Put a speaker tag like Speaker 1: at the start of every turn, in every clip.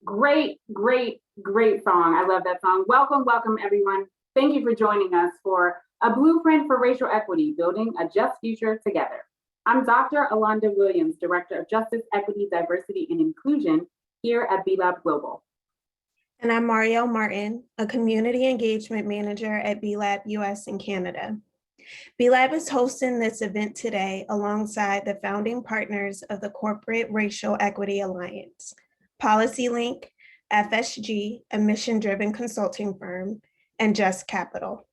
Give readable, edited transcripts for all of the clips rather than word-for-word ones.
Speaker 1: Great, great, great song. I love that song. Welcome, welcome, everyone. Thank you for joining us for A Blueprint for Racial Equity, Building a Just Future Together. I'm Dr. Ellonda Williams, Director of Justice, Equity, Diversity, and Inclusion here at B Lab Global.
Speaker 2: And I'm Marielle Martin, a Community Engagement Manager at B Lab U.S. in Canada. B Lab is hosting this event today alongside the founding partners of the Corporate Racial Equity Alliance, PolicyLink, FSG, a mission-driven consulting firm, and Just Capital.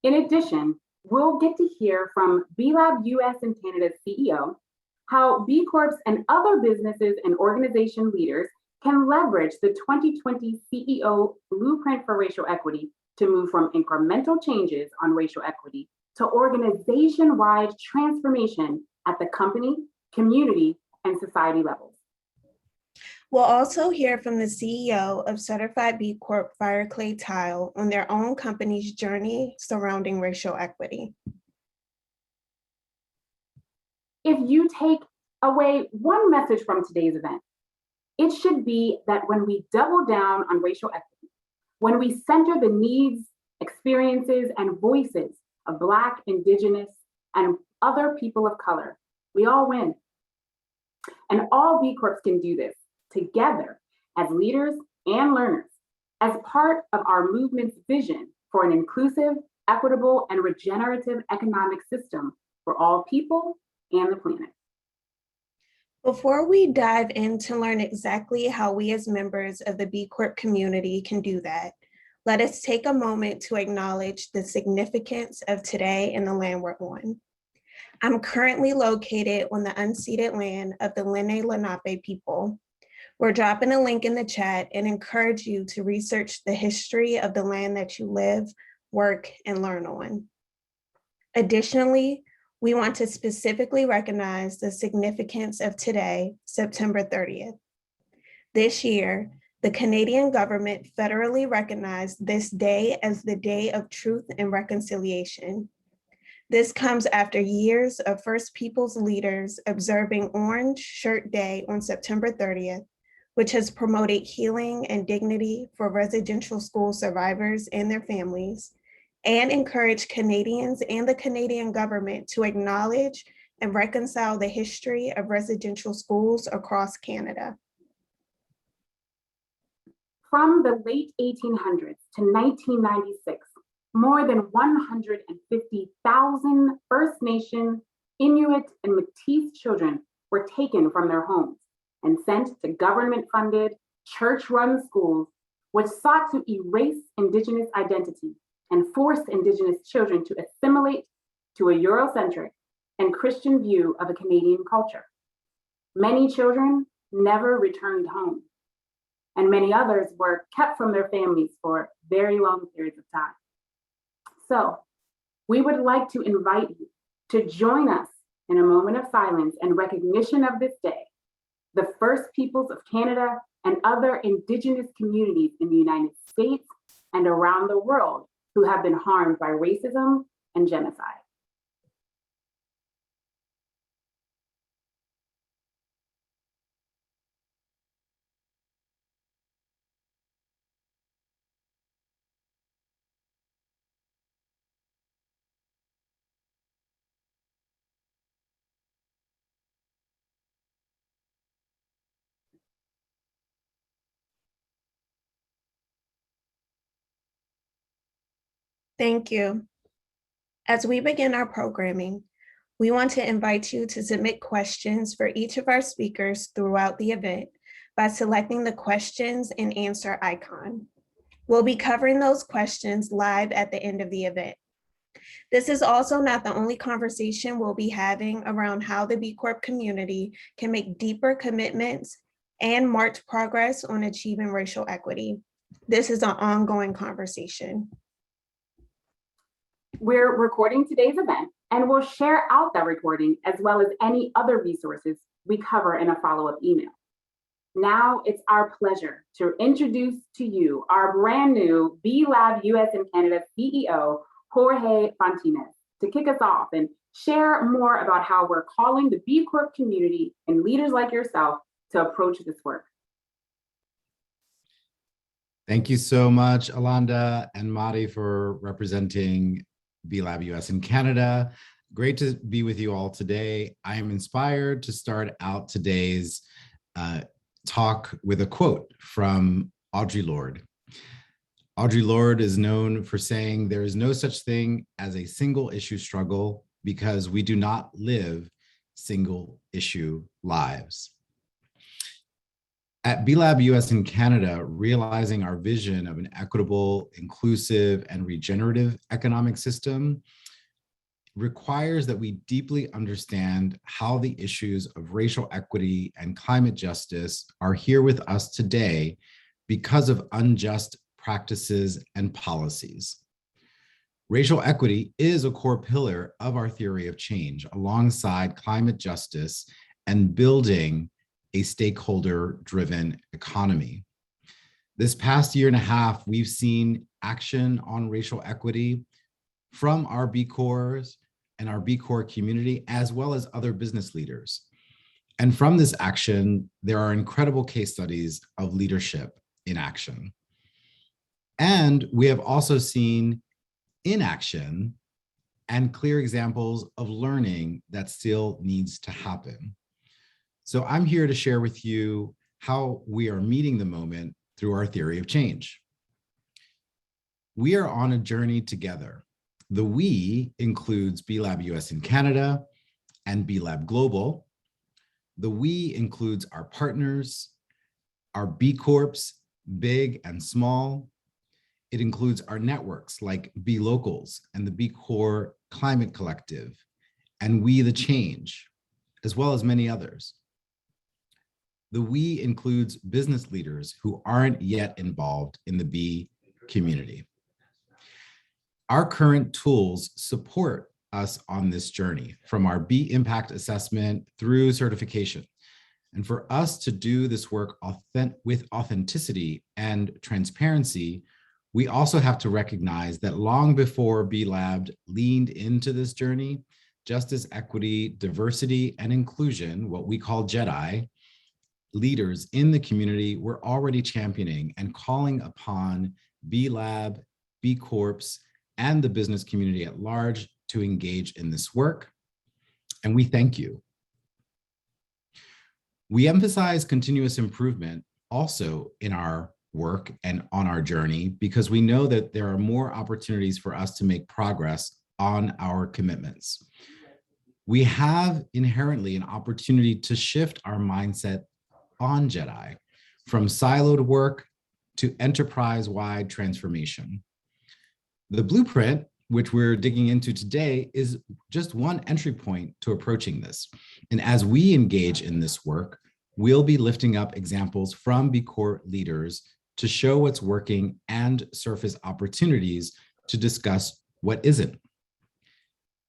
Speaker 1: In addition, we'll get to hear from B Lab U.S. and Canada's CEO, how B Corps and other businesses and organization leaders can leverage the 2020 CEO Blueprint for Racial Equity to move from incremental changes on racial equity to organization-wide transformation at the company, community, and society levels.
Speaker 2: We'll also hear from the CEO of Certified B Corp Fireclay Tile on their own company's journey surrounding racial equity.
Speaker 1: If you take away one message from today's event, it should be that when we double down on racial equity, when we center the needs, experiences, and voices of Black, Indigenous, and other people of color, we all win. And all B Corps can do this together as leaders and learners as part of our movement's vision for an inclusive, equitable, and regenerative economic system for all people and the planet.
Speaker 2: Before we dive in to learn exactly how we as members of the B Corp community can do that, let us take a moment to acknowledge the significance of today and the land we're on. I'm currently located on the unceded land of the Lenni Lenape people. We're dropping a link in the chat and encourage you to research the history of the land that you live, work, and learn on. Additionally, we want to specifically recognize the significance of today, September 30th. This year, the Canadian government federally recognized this day as the Day of Truth and Reconciliation. This comes after years of First Peoples leaders observing Orange Shirt Day on September 30th, which has promoted healing and dignity for residential school survivors and their families, and encourage Canadians and the Canadian government to acknowledge and reconcile the history of residential schools across Canada.
Speaker 1: From the late 1800s to 1996, more than 150,000 First Nation, Inuit, and Métis children were taken from their homes and sent to government-funded, church-run schools, which sought to erase Indigenous identity and force Indigenous children to assimilate to a Eurocentric and Christian view of a Canadian culture. Many children never returned home, and many others were kept from their families for very long periods of time. So we would like to invite you to join us in a moment of silence and recognition of this day, the First Peoples of Canada and other Indigenous communities in the United States and around the world who have been harmed by racism and genocide.
Speaker 2: Thank you. As we begin our programming, we want to invite you to submit questions for each of our speakers throughout the event by selecting the questions and answer icon. We'll be covering those questions live at the end of the event. This is also not the only conversation we'll be having around how the B Corp community can make deeper commitments and march progress on achieving racial equity. This is an ongoing conversation.
Speaker 1: We're recording today's event and we'll share out that recording as well as any other resources we cover in a follow-up email. Now it's our pleasure to introduce to you our brand new B Lab US and Canada CEO, Jorge Fontanez, to kick us off and share more about how we're calling the B Corp community and leaders like yourself to approach this work.
Speaker 3: Thank you so much, Ellonda and Madi, for representing B Lab US in Canada. Great to be with you all today. I am inspired to start out today's talk with a quote from Audre Lorde. Audre Lorde is known for saying, "There is no such thing as a single issue struggle because we do not live single issue lives." At B Lab US in Canada, realizing our vision of an equitable, inclusive, and regenerative economic system requires that we deeply understand how the issues of racial equity and climate justice are here with us today because of unjust practices and policies. Racial equity is a core pillar of our theory of change, alongside climate justice and building a stakeholder-driven economy. This past year and a half, we've seen action on racial equity from our B Corps and our B Corp community, as well as other business leaders. And from this action, there are incredible case studies of leadership in action. And we have also seen inaction and clear examples of learning that still needs to happen. So I'm here to share with you how we are meeting the moment through our theory of change. We are on a journey together. The we includes B Lab US in Canada and B Lab Global. The we includes our partners, our B Corps, big and small. It includes our networks like B Locals and the B Corp Climate Collective and We the Change, as well as many others. The we includes business leaders who aren't yet involved in the B community. Our current tools support us on this journey, from our B impact assessment through certification. And for us to do this work with authenticity and transparency, we also have to recognize that long before B Lab leaned into this journey, justice, equity, diversity, and inclusion, what we call JEDI, leaders in the community were already championing and calling upon B Lab, B Corps, and the business community at large to engage in this work. And we thank you. We emphasize continuous improvement also in our work and on our journey, because we know that there are more opportunities for us to make progress on our commitments. We have inherently an opportunity to shift our mindset on JEDI from siloed work to enterprise-wide transformation. The blueprint, which we're digging into today, is just one entry point to approaching this. And as we engage in this work, we'll be lifting up examples from B Corp leaders to show what's working and surface opportunities to discuss what isn't.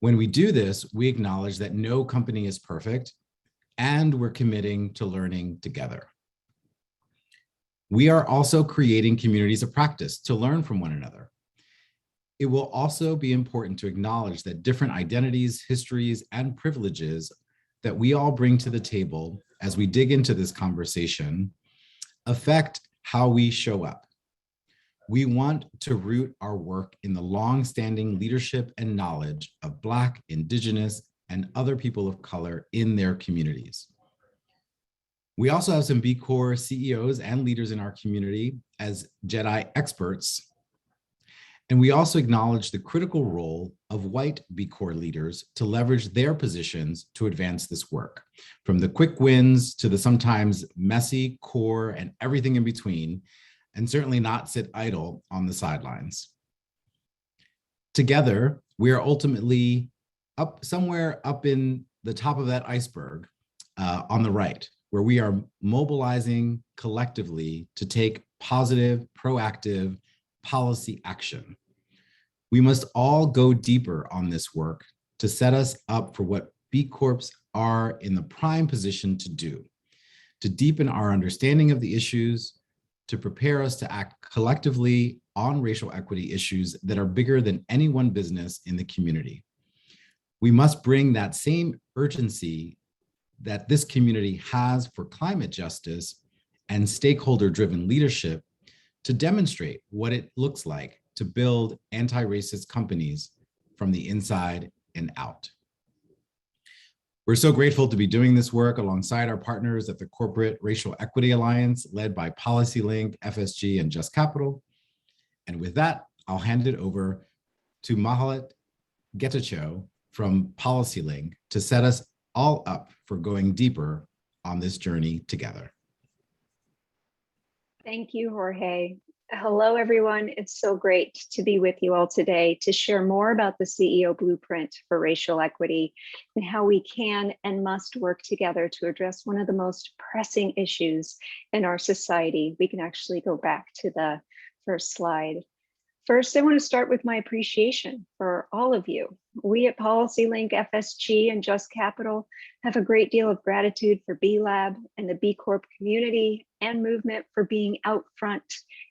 Speaker 3: When we do this, we acknowledge that no company is perfect, and we're committing to learning together. We are also creating communities of practice to learn from one another. It will also be important to acknowledge that different identities, histories, and privileges that we all bring to the table as we dig into this conversation affect how we show up. We want to root our work in the long-standing leadership and knowledge of Black, Indigenous, and other people of color in their communities. We also have some B Corp CEOs and leaders in our community as JEDI experts. And we also acknowledge the critical role of white B Corp leaders to leverage their positions to advance this work, from the quick wins to the sometimes messy core and everything in between, and certainly not sit idle on the sidelines. Together, we are ultimately somewhere up in the top of that iceberg on the right, where we are mobilizing collectively to take positive, proactive policy action. We must all go deeper on this work to set us up for what B Corps are in the prime position to do, to deepen our understanding of the issues, to prepare us to act collectively on racial equity issues that are bigger than any one business in the community. We must bring that same urgency that this community has for climate justice and stakeholder-driven leadership to demonstrate what it looks like to build anti-racist companies from the inside and out. We're so grateful to be doing this work alongside our partners at the Corporate Racial Equity Alliance, led by PolicyLink, FSG, and Just Capital. And with that, I'll hand it over to Mahlet Getachew from PolicyLink to set us all up for going deeper on this journey together.
Speaker 4: Thank you, Jorge. Hello, everyone. It's so great to be with you all today to share more about the CEO blueprint for racial equity and how we can and must work together to address one of the most pressing issues in our society. We can actually go back to the first slide. First, I want to start with my appreciation for all of you. We at PolicyLink, FSG, and Just Capital have a great deal of gratitude for B Lab and the B Corp community and movement for being out front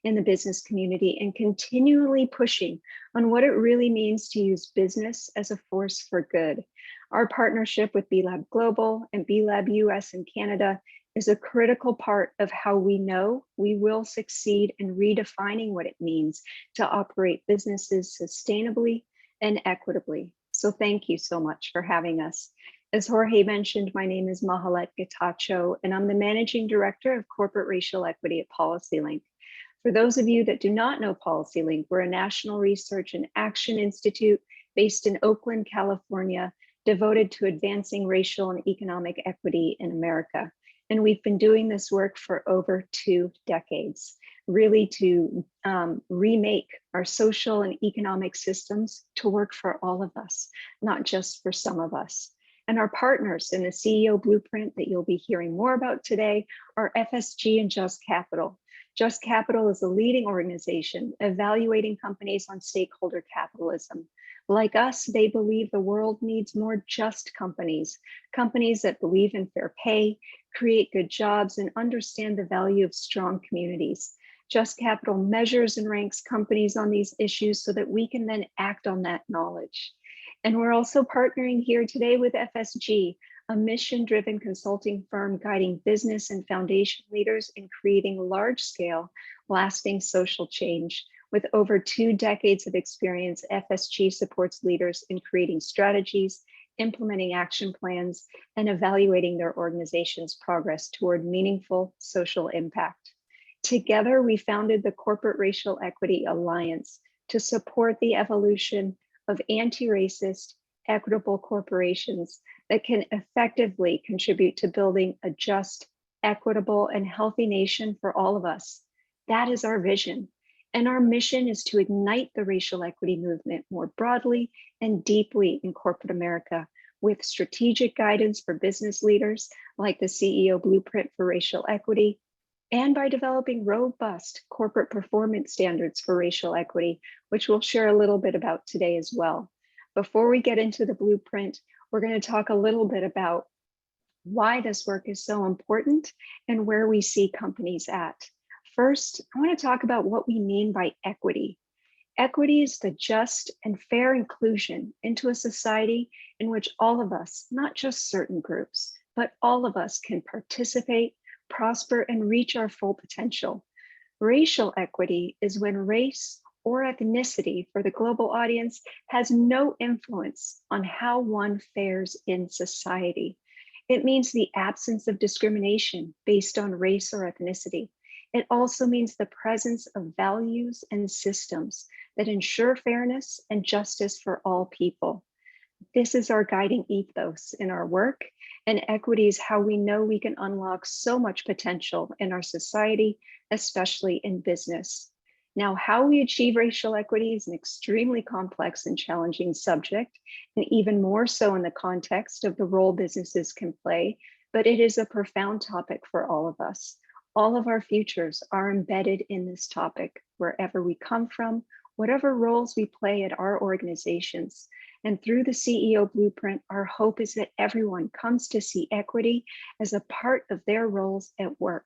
Speaker 4: in the business community and continually pushing on what it really means to use business as a force for good. Our partnership with B Lab Global and B Lab US in Canada is a critical part of how we know we will succeed in redefining what it means to operate businesses sustainably and equitably. So thank you so much for having us. As Jorge mentioned, my name is Mahlet Getachew, and I'm the Managing Director of Corporate Racial Equity at PolicyLink. For those of you that do not know PolicyLink, we're a national research and action institute based in Oakland, California, devoted to advancing racial and economic equity in America. And we've been doing this work for over 2 decades, really to remake our social and economic systems to work for all of us, not just for some of us. And our partners in the CEO blueprint that you'll be hearing more about today are FSG and Just Capital. Just Capital is a leading organization evaluating companies on stakeholder capitalism. Like us, they believe the world needs more just companies, companies that believe in fair pay, create good jobs, and understand the value of strong communities. Just Capital measures and ranks companies on these issues so that we can then act on that knowledge. And we're also partnering here today with FSG, a mission-driven consulting firm guiding business and foundation leaders in creating large-scale, lasting social change. With over 2 decades of experience, FSG supports leaders in creating strategies, implementing action plans, and evaluating their organization's progress toward meaningful social impact. Together, we founded the Corporate Racial Equity Alliance to support the evolution of anti-racist, equitable corporations that can effectively contribute to building a just, equitable, and healthy nation for all of us. That is our vision. And our mission is to ignite the racial equity movement more broadly and deeply in corporate America with strategic guidance for business leaders like the CEO Blueprint for Racial Equity, and by developing robust corporate performance standards for racial equity, which we'll share a little bit about today as well. Before we get into the blueprint, we're going to talk a little bit about why this work is so important and where we see companies at. First, I want to talk about what we mean by equity. Equity is the just and fair inclusion into a society in which all of us, not just certain groups, but all of us can participate, prosper, and reach our full potential. Racial equity is when race or ethnicity for the global audience has no influence on how one fares in society. It means the absence of discrimination based on race or ethnicity. It also means the presence of values and systems that ensure fairness and justice for all people. This is our guiding ethos in our work, and equity is how we know we can unlock so much potential in our society, especially in business. Now, how we achieve racial equity is an extremely complex and challenging subject, and even more so in the context of the role businesses can play, but it is a profound topic for all of us. All of our futures are embedded in this topic, wherever we come from, whatever roles we play at our organizations. And through the CEO Blueprint, our hope is that everyone comes to see equity as a part of their roles at work.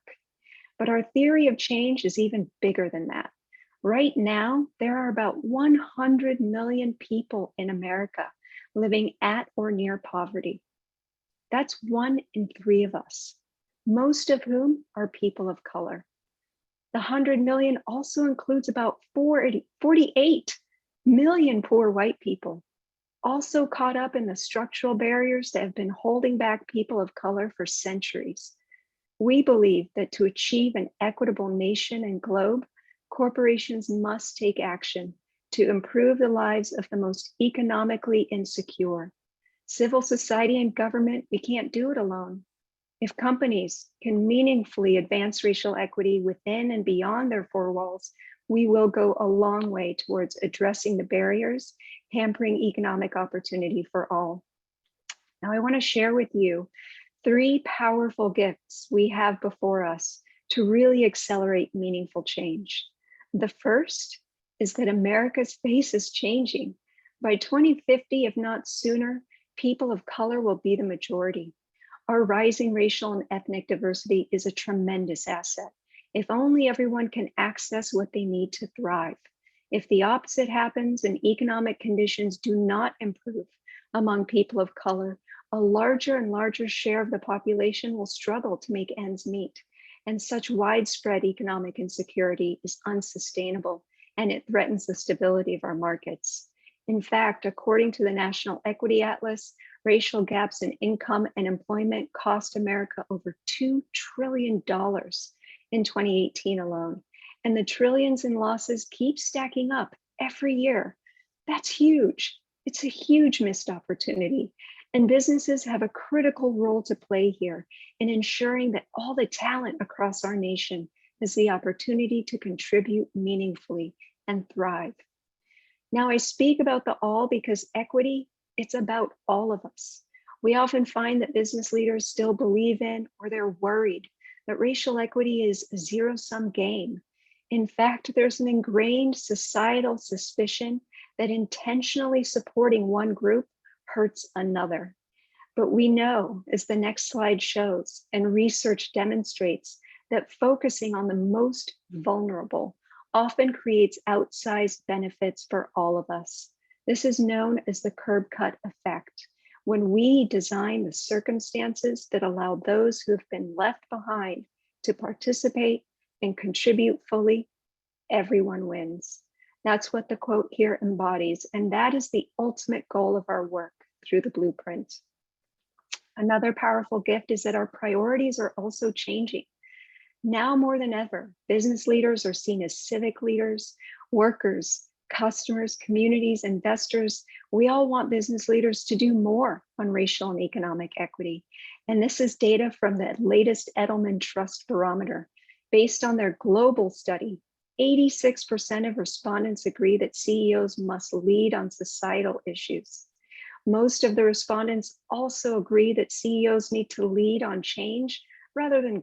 Speaker 4: But our theory of change is even bigger than that. Right now, there are about 100 million people in America living at or near poverty. That's 1 in 3 of us, most of whom are people of color. The 100 million also includes about 48 million poor white people, also caught up in the structural barriers that have been holding back people of color for centuries. We believe that to achieve an equitable nation and globe, corporations must take action to improve the lives of the most economically insecure. Civil society and government, we can't do it alone. If companies can meaningfully advance racial equity within and beyond their 4 walls, we will go a long way towards addressing the barriers hampering economic opportunity for all. Now, I want to share with you 3 powerful gifts we have before us to really accelerate meaningful change. The first is that America's face is changing. By 2050, if not sooner, people of color will be the majority. Our rising racial and ethnic diversity is a tremendous asset, if only everyone can access what they need to thrive. If the opposite happens and economic conditions do not improve among people of color, a larger and larger share of the population will struggle to make ends meet. And such widespread economic insecurity is unsustainable, and it threatens the stability of our markets. In fact, according to the National Equity Atlas, racial gaps in income and employment cost America over $2 trillion in 2018 alone. And the trillions in losses keep stacking up every year. That's huge. It's a huge missed opportunity. And businesses have a critical role to play here in ensuring that all the talent across our nation has the opportunity to contribute meaningfully and thrive. Now, I speak about the all because equity, it's about all of us. We often find that business leaders still believe in, or they're worried that racial equity is a zero-sum game. In fact, there's an ingrained societal suspicion that intentionally supporting one group hurts another. But we know, as the next slide shows, and research demonstrates, that focusing on the most vulnerable often creates outsized benefits for all of us. This is known as the curb cut effect. When we design the circumstances that allow those who have been left behind to participate and contribute fully, everyone wins. That's what the quote here embodies, and that is the ultimate goal of our work through the blueprint. Another powerful gift is that our priorities are also changing. Now more than ever, business leaders are seen as civic leaders, workers, customers, communities, investors. We all want business leaders to do more on racial and economic equity. And this is data from the latest Edelman Trust Barometer. Based on their global study, 86% of respondents agree that CEOs must lead on societal issues. Most of the respondents also agree that CEOs need to lead on change rather than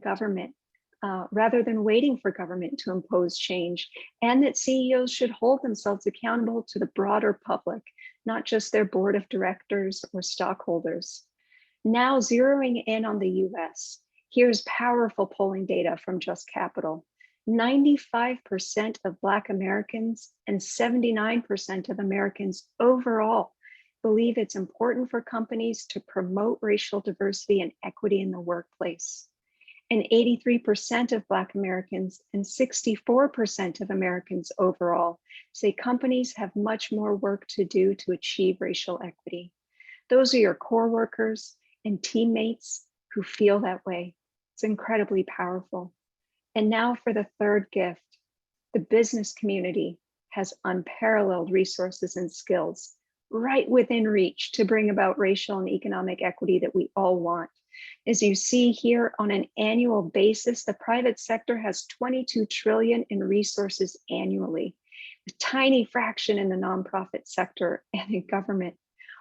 Speaker 4: waiting for government to impose change, and that CEOs should hold themselves accountable to the broader public, not just their board of directors or stockholders. Now zeroing in on the US, here's powerful polling data from Just Capital. 95% of Black Americans and 79% of Americans overall believe it's important for companies to promote racial diversity and equity in the workplace. And 83% of Black Americans and 64% of Americans overall say companies have much more work to do to achieve racial equity. Those are your core workers and teammates who feel that way. It's incredibly powerful. And now for the third gift, the business community has unparalleled resources and skills right within reach to bring about racial and economic equity that we all want. As you see here, on an annual basis, the private sector has 22 trillion in resources annually, a tiny fraction in the nonprofit sector and in government.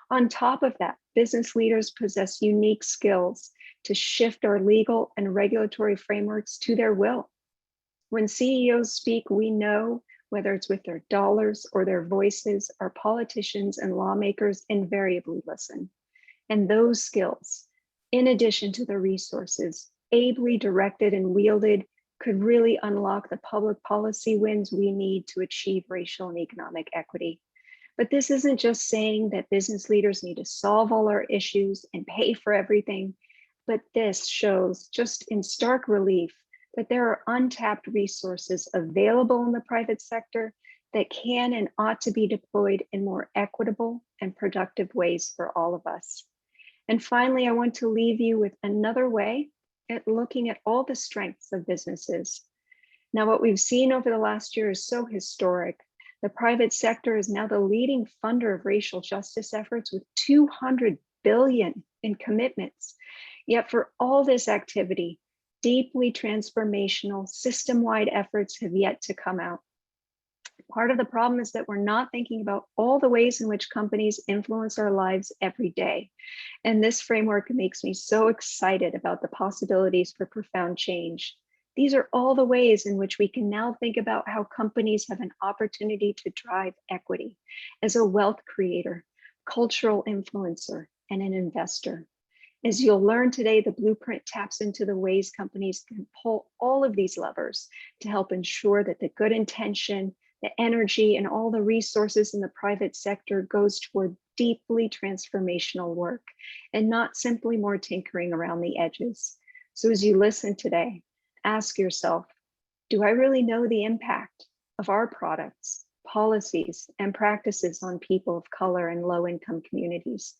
Speaker 4: On top of that, business leaders possess unique skills to shift our legal and regulatory frameworks to their will. When CEOs speak, we know, whether it's with their dollars or their voices, our politicians and lawmakers invariably listen. And those skills, in addition to the resources, ably directed and wielded, could really unlock the public policy wins we need to achieve racial and economic equity. But this isn't just saying that business leaders need to solve all our issues and pay for everything, but this shows just in stark relief that there are untapped resources available in the private sector that can and ought to be deployed in more equitable and productive ways for all of us. And finally, I want to leave you with another way at looking at all the strengths of businesses. Now, what we've seen over the last year is so historic. The private sector is now the leading funder of racial justice efforts with $200 billion in commitments. Yet for all this activity, deeply transformational system-wide efforts have yet to come out. Part of the problem is that we're not thinking about all the ways in which companies influence our lives every day. And this framework makes me so excited about the possibilities for profound change. These are all the ways in which we can now think about how companies have an opportunity to drive equity as a wealth creator, cultural influencer, and an investor. As you'll learn today, the blueprint taps into the ways companies can pull all of these levers to help ensure that the good intention, the energy, and all the resources in the private sector goes toward deeply transformational work and not simply more tinkering around the edges. So as you listen today, ask yourself, do I really know the impact of our products, policies, and practices on people of color and low-income communities?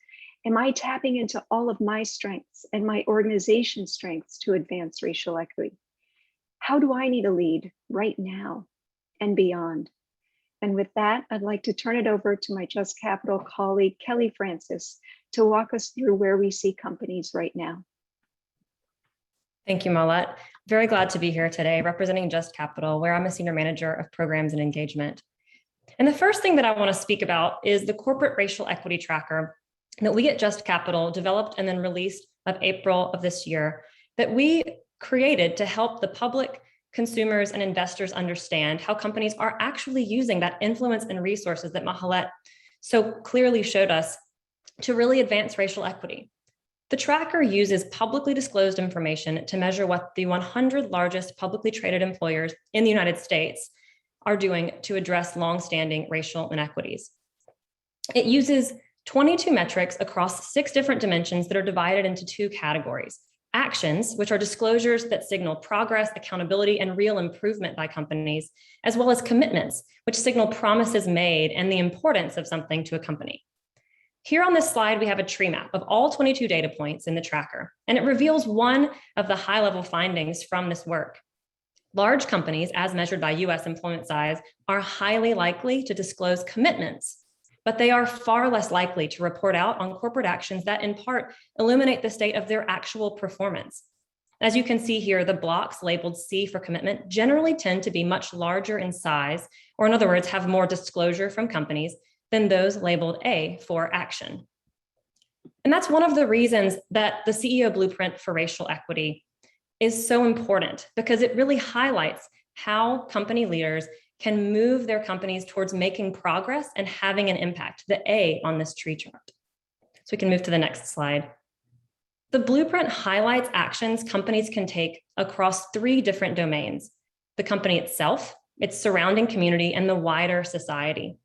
Speaker 4: Am I tapping into all of my strengths and my organization's strengths to advance racial equity? How do I need to lead right now and beyond? And with that, I'd like to turn it over to my Just Capital colleague, Kelley-Frances, to walk us through where we see companies right now.
Speaker 5: Thank you, Mahlet. Very glad to be here today representing Just Capital, where I'm a senior manager of programs and engagement. And the first thing that I want to speak about is the corporate racial equity tracker that we at Just Capital developed and then released of April of this year that we created to help the public, consumers, and investors understand how companies are actually using that influence and resources that Mahlet so clearly showed us to really advance racial equity. The tracker uses publicly disclosed information to measure what the 100 largest publicly traded employers in the United States are doing to address longstanding racial inequities. It uses 22 metrics across 6 different dimensions that are divided into 2 categories. Actions, which are disclosures that signal progress, accountability, and real improvement by companies, as well as commitments, which signal promises made and the importance of something to a company. Here on this slide, we have a tree map of all 22 data points in the tracker, and it reveals one of the high-level findings from this work. Large companies, as measured by U.S. employment size, are highly likely to disclose commitments, but they are far less likely to report out on corporate actions that in part illuminate the state of their actual performance. As you can see here, the blocks labeled C for commitment generally tend to be much larger in size, or in other words, have more disclosure from companies than those labeled A for action. And that's one of the reasons that the CEO Blueprint for Racial Equity is so important, because it really highlights how company leaders can move their companies towards making progress and having an impact, the A on this tree chart. So we can move to the next slide. The blueprint highlights actions companies can take across 3 different domains: the company itself, its surrounding community, and the wider society.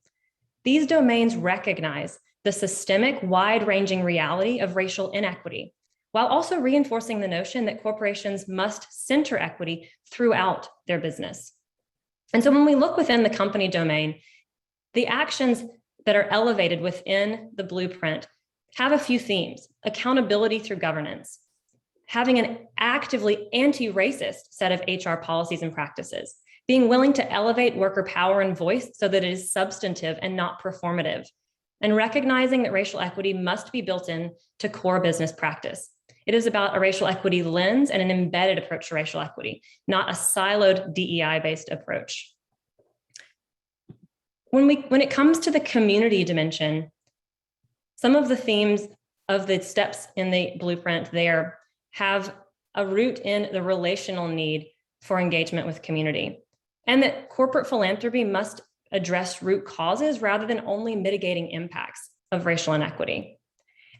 Speaker 5: These domains recognize the systemic, wide-ranging reality of racial inequity, while also reinforcing the notion that corporations must center equity throughout their business. And so when we look within the company domain, the actions that are elevated within the blueprint have a few themes: accountability through governance, having an actively anti-racist set of HR policies and practices, being willing to elevate worker power and voice so that it is substantive and not performative, and recognizing that racial equity must be built in to core business practice. It is about a racial equity lens and an embedded approach to racial equity, not a siloed DEI-based approach. When it comes to the community dimension, some of the themes of the steps in the blueprint there have a root in the relational need for engagement with community, and that corporate philanthropy must address root causes rather than only mitigating impacts of racial inequity.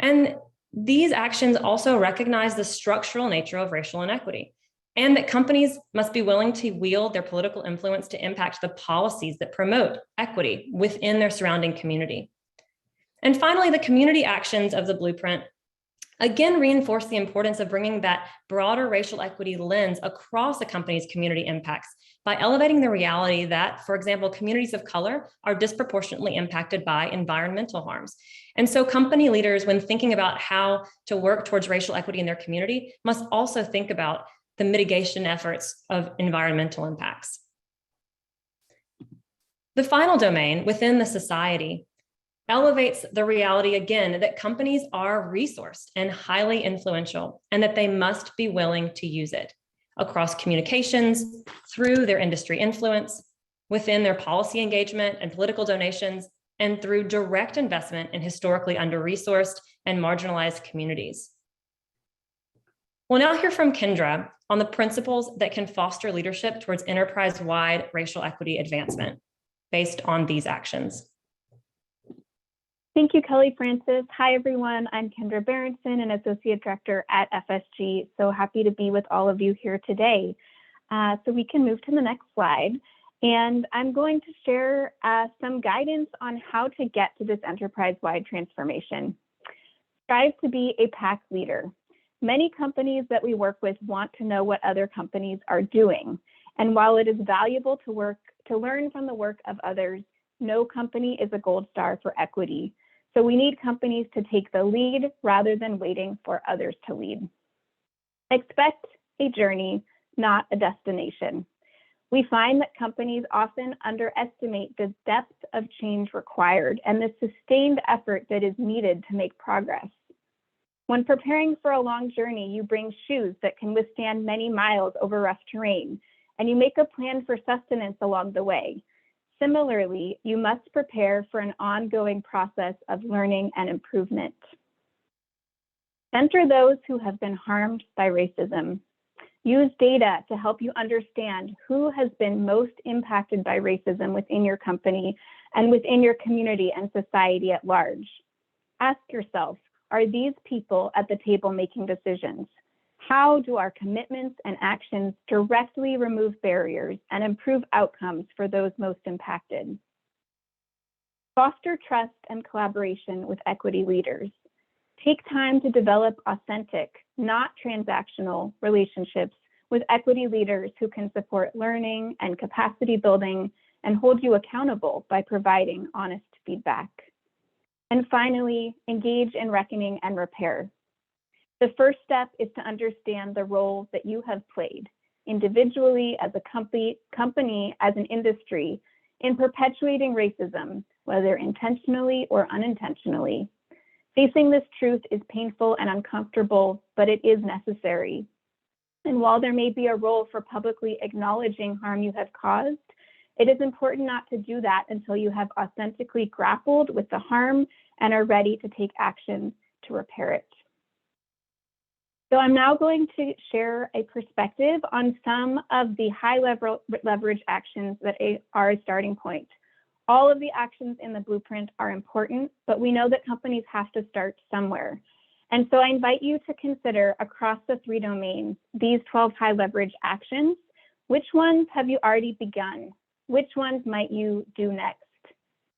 Speaker 5: And these actions also recognize the structural nature of racial inequity. and that companies must be willing to wield their political influence to impact the policies that promote equity within their surrounding community. And finally, the community actions of the blueprint again reinforce the importance of bringing that broader racial equity lens across a company's community impacts by elevating the reality that, for example, communities of color are disproportionately impacted by environmental harms. And so company leaders, when thinking about how to work towards racial equity in their community, must also think about the mitigation efforts of environmental impacts. The final domain within the society elevates the reality again that companies are resourced and highly influential, and that they must be willing to use it across communications, through their industry influence, within their policy engagement and political donations, and through direct investment in historically under-resourced and marginalized communities. We'll now hear from Kendra on the principles that can foster leadership towards enterprise-wide racial equity advancement based on these actions.
Speaker 6: Thank you, Kelley-Frances. Hi, everyone. I'm Kendra Berenson, an Associate Director at FSG. So happy to be with all of you here today. So we can move to the next slide. And I'm going to share some guidance on how to get to this enterprise-wide transformation. Strive to be a PAC leader. Many companies that we work with want to know what other companies are doing. And while it is valuable to learn from the work of others, no company is a gold star for equity. So we need companies to take the lead rather than waiting for others to lead. Expect a journey, not a destination. We find that companies often underestimate the depth of change required and the sustained effort that is needed to make progress. When preparing for a long journey, you bring shoes that can withstand many miles over rough terrain, and you make a plan for sustenance along the way. Similarly, you must prepare for an ongoing process of learning and improvement. Center those who have been harmed by racism. Use data to help you understand who has been most impacted by racism within your company and within your community and society at large. Ask yourself, are these people at the table making decisions? How do our commitments and actions directly remove barriers and improve outcomes for those most impacted? Foster trust and collaboration with equity leaders. Take time to develop authentic, not transactional relationships with equity leaders who can support learning and capacity building and hold you accountable by providing honest feedback. And finally, engage in reckoning and repair. The first step is to understand the role that you have played individually, as a company, as an industry, in perpetuating racism, whether intentionally or unintentionally. Facing this truth is painful and uncomfortable, but it is necessary. And while there may be a role for publicly acknowledging harm you have caused, it is important not to do that until you have authentically grappled with the harm and are ready to take action to repair it. So I'm now going to share a perspective on some of the high leverage actions that are a starting point. All of the actions in the blueprint are important, but we know that companies have to start somewhere. And so I invite you to consider across the 3 domains, these 12 high leverage actions. Which ones have you already begun? Which ones might you do next?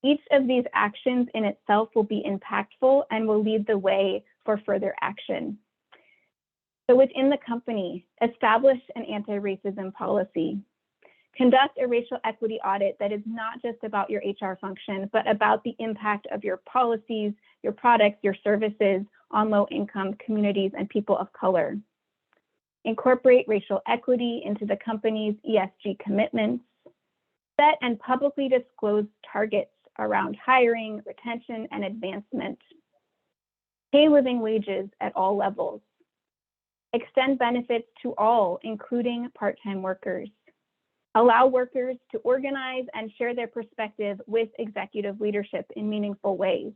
Speaker 6: Each of these actions in itself will be impactful and will lead the way for further action. So within the company, establish an anti-racism policy. Conduct a racial equity audit that is not just about your HR function, but about the impact of your policies, your products, your services on low-income communities and people of color. Incorporate racial equity into the company's ESG commitments. Set and publicly disclose targets around hiring, retention, and advancement. Pay living wages at all levels. Extend benefits to all, including part-time workers. Allow workers to organize and share their perspective with executive leadership in meaningful ways.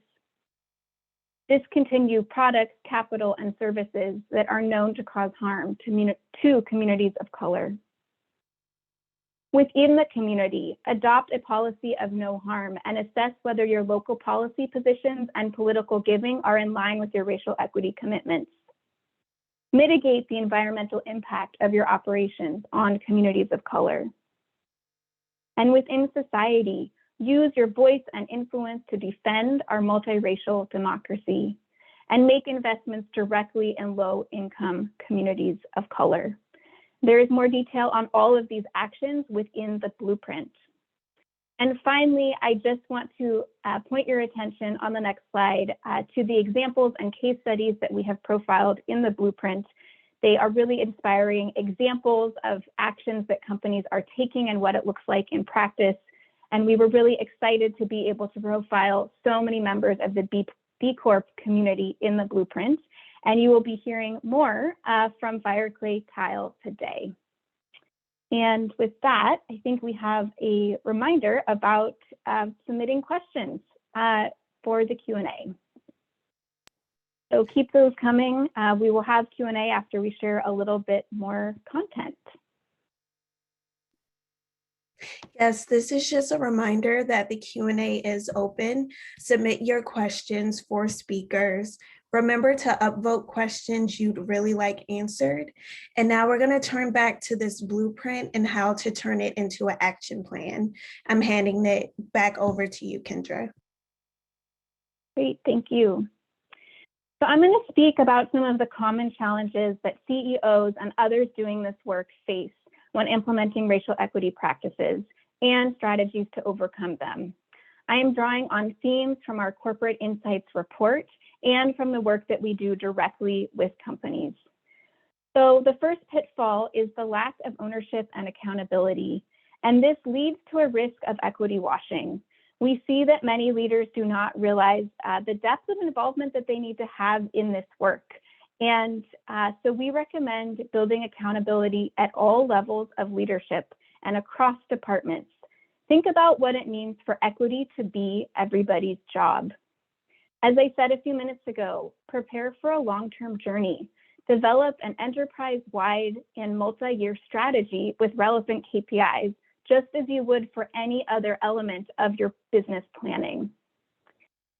Speaker 6: Discontinue products, capital, and services that are known to cause harm to communities of color. Within the community, adopt a policy of no harm and assess whether your local policy positions and political giving are in line with your racial equity commitments. Mitigate the environmental impact of your operations on communities of color. And within society, use your voice and influence to defend our multiracial democracy and make investments directly in low-income communities of color. There is more detail on all of these actions within the blueprint. And finally, I just want to point your attention on the next slide to the examples and case studies that we have profiled in the blueprint. They are really inspiring examples of actions that companies are taking and what it looks like in practice. And we were really excited to be able to profile so many members of the B Corp community in the blueprint. And you will be hearing more from Fireclay Tile today. And with that, I think we have a reminder about submitting questions for the Q&A. So keep those coming. We will have Q&A after we share a little bit more content.
Speaker 2: Yes, this is just a reminder that the Q&A is open. Submit your questions for speakers. Remember to upvote questions you'd really like answered. And now we're going to turn back to this blueprint and how to turn it into an action plan. I'm handing it back over to you, Kendra.
Speaker 6: Great, thank you. So I'm going to speak about some of the common challenges that CEOs and others doing this work face when implementing racial equity practices and strategies to overcome them. I am drawing on themes from our Corporate Insights report and from the work that we do directly with companies. So the first pitfall is the lack of ownership and accountability, and this leads to a risk of equity washing. We see that many leaders do not realize the depth of involvement that they need to have in this work. And so we recommend building accountability at all levels of leadership and across departments. Think about what it means for equity to be everybody's job. As I said a few minutes ago, prepare for a long-term journey. Develop an enterprise-wide and multi-year strategy with relevant KPIs, just as you would for any other element of your business planning.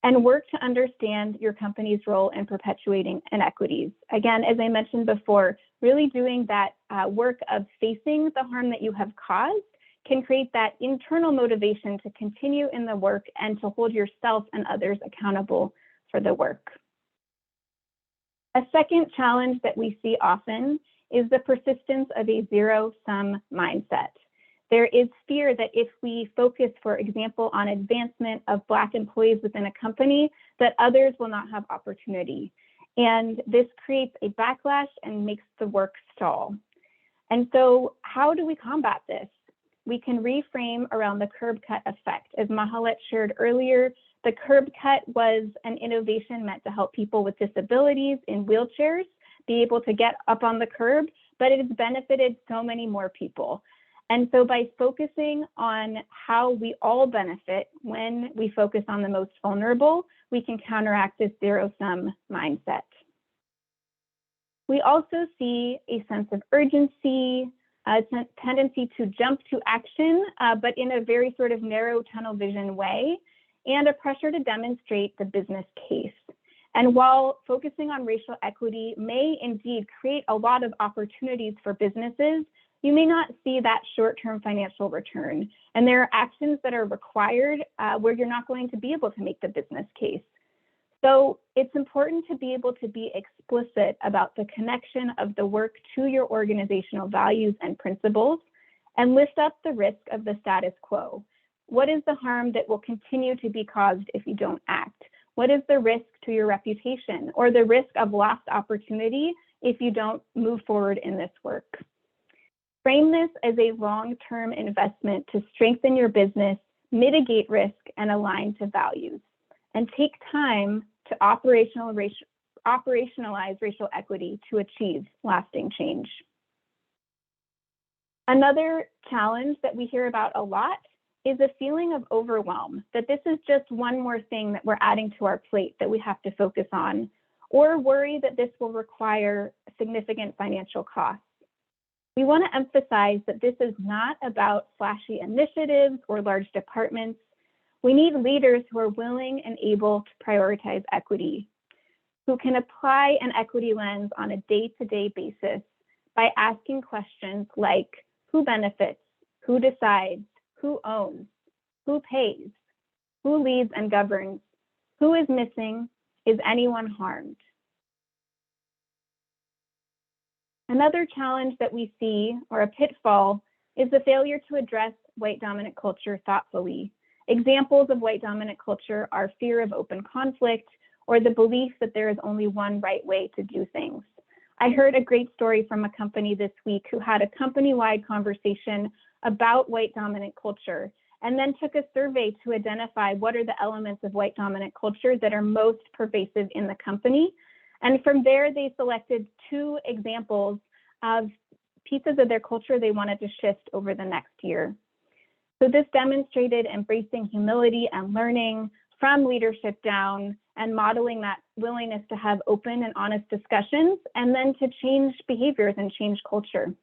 Speaker 6: And work to understand your company's role in perpetuating inequities. Again, as I mentioned before, really doing that work of facing the harm that you have caused can create that internal motivation to continue in the work and to hold yourself and others accountable for the work. A second challenge that we see often is the persistence of a zero-sum mindset. There is fear that if we focus, for example, on advancement of Black employees within a company, that others will not have opportunity. And this creates a backlash and makes the work stall. And so how do we combat this? We can reframe around the curb cut effect. As Mahlet shared earlier, the curb cut was an innovation meant to help people with disabilities in wheelchairs be able to get up on the curb, but it has benefited so many more people. And so by focusing on how we all benefit when we focus on the most vulnerable, we can counteract this zero-sum mindset. We also see a sense of urgency, a tendency to jump to action, but in a very sort of narrow tunnel vision way, and a pressure to demonstrate the business case. And while focusing on racial equity may indeed create a lot of opportunities for businesses, you may not see that short-term financial return. And there are actions that are required where you're not going to be able to make the business case. So it's important to be able to be explicit about the connection of the work to your organizational values and principles and lift up the risk of the status quo. What is the harm that will continue to be caused if you don't act? What is the risk to your reputation or the risk of lost opportunity if you don't move forward in this work? Frame this as a long-term investment to strengthen your business, mitigate risk, and align to values. And take time to operationalize racial equity to achieve lasting change. Another challenge that we hear about a lot is a feeling of overwhelm, that this is just one more thing that we're adding to our plate that we have to focus on, or worry that this will require significant financial costs. We want to emphasize that this is not about flashy initiatives or large departments. We need leaders who are willing and able to prioritize equity, who can apply an equity lens on a day-to-day basis by asking questions like who benefits, who decides, who owns, who pays, who leads and governs, who is missing, is anyone harmed? Another challenge that we see, or a pitfall, is the failure to address white dominant culture thoughtfully. Examples of white dominant culture are fear of open conflict or the belief that there is only one right way to do things. I heard a great story from a company this week who had a company-wide conversation about white dominant culture and then took a survey to identify what are the elements of white dominant culture that are most pervasive in the company. And from there, they selected 2 examples of pieces of their culture they wanted to shift over the next year. So this demonstrated embracing humility and learning from leadership down and modeling that willingness to have open and honest discussions and then to change behaviors and change culture.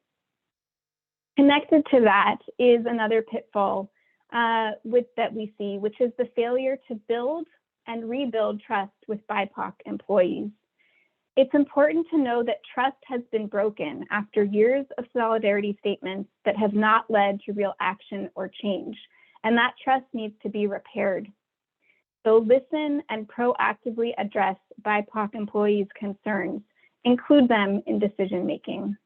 Speaker 6: Connected to that is another pitfall that we see, which is the failure to build and rebuild trust with BIPOC employees. It's important to know that trust has been broken after years of solidarity statements that have not led to real action or change, and that trust needs to be repaired. So listen and proactively address BIPOC employees' concerns, include them in decision-making.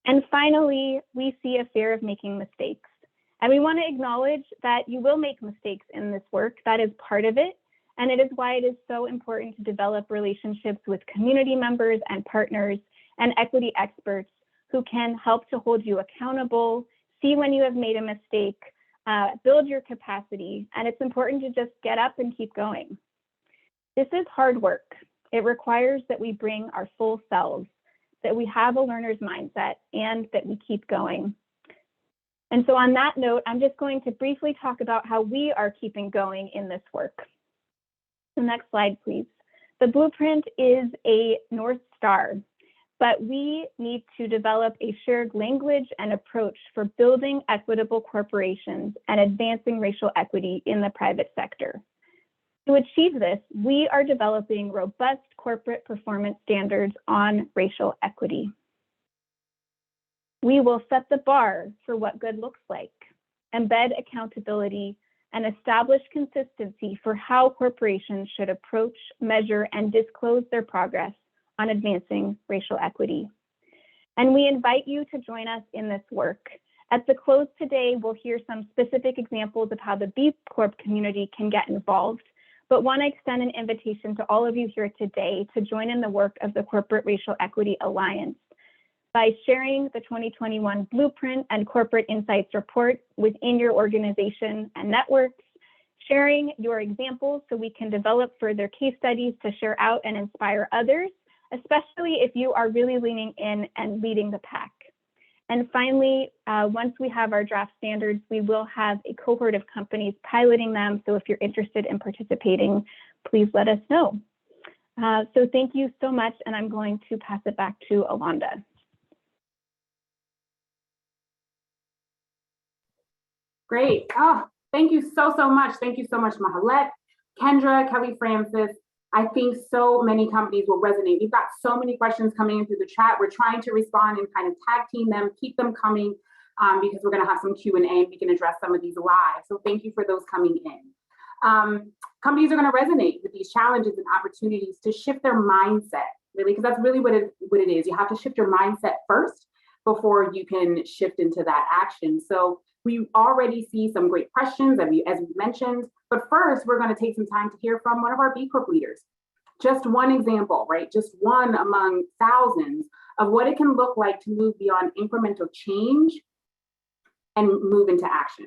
Speaker 6: And finally, we see a fear of making mistakes. And we want to acknowledge that you will make mistakes in this work. That is part of it. And it is why it is so important to develop relationships with community members and partners and equity experts who can help to hold you accountable, see when you have made a mistake, build your capacity. And it's important to just get up and keep going. This is hard work. It requires that we bring our full selves, that we have a learner's mindset, and that we keep going. And so on that note, I'm just going to briefly talk about how we are keeping going in this work. The next slide, please. The blueprint is a North Star, but we need to develop a shared language and approach for building equitable corporations and advancing racial equity in the private sector. To achieve this, we are developing robust corporate performance standards on racial equity. We will set the bar for what good looks like, embed accountability, and establish consistency for how corporations should approach, measure, and disclose their progress on advancing racial equity. And we invite you to join us in this work. At the close today, we'll hear some specific examples of how the B Corp community can get involved, but want to extend an invitation to all of you here today to join in the work of the Corporate Racial Equity Alliance by sharing the 2021 Blueprint and Corporate Insights Report within your organization and networks, sharing your examples so we can develop further case studies to share out and inspire others, especially if you are really leaning in and leading the PAC. And finally, once we have our draft standards, we will have a cohort of companies piloting them. So if you're interested in participating, please let us know. So thank you so much, and I'm going to pass it back to Ellonda.
Speaker 1: Great. Oh, thank you so much. Thank you so much, Mahlet, Kendra, Kelley-Frances. I think so many companies will resonate. We've got so many questions coming in through the chat. We're trying to respond and kind of tag team them, keep them coming because we're going to have some Q&A and we can address some of these live. So thank you for those coming in. Companies are going to resonate with these challenges and opportunities to shift their mindset, really, because that's really what it is. You have to shift your mindset first before you can shift into that action. So we already see some great questions as we mentioned, but first we're going to take some time to hear from one of our B Corp leaders. Just one example, right? Just one among thousands of what it can look like to move beyond incremental change and move into action.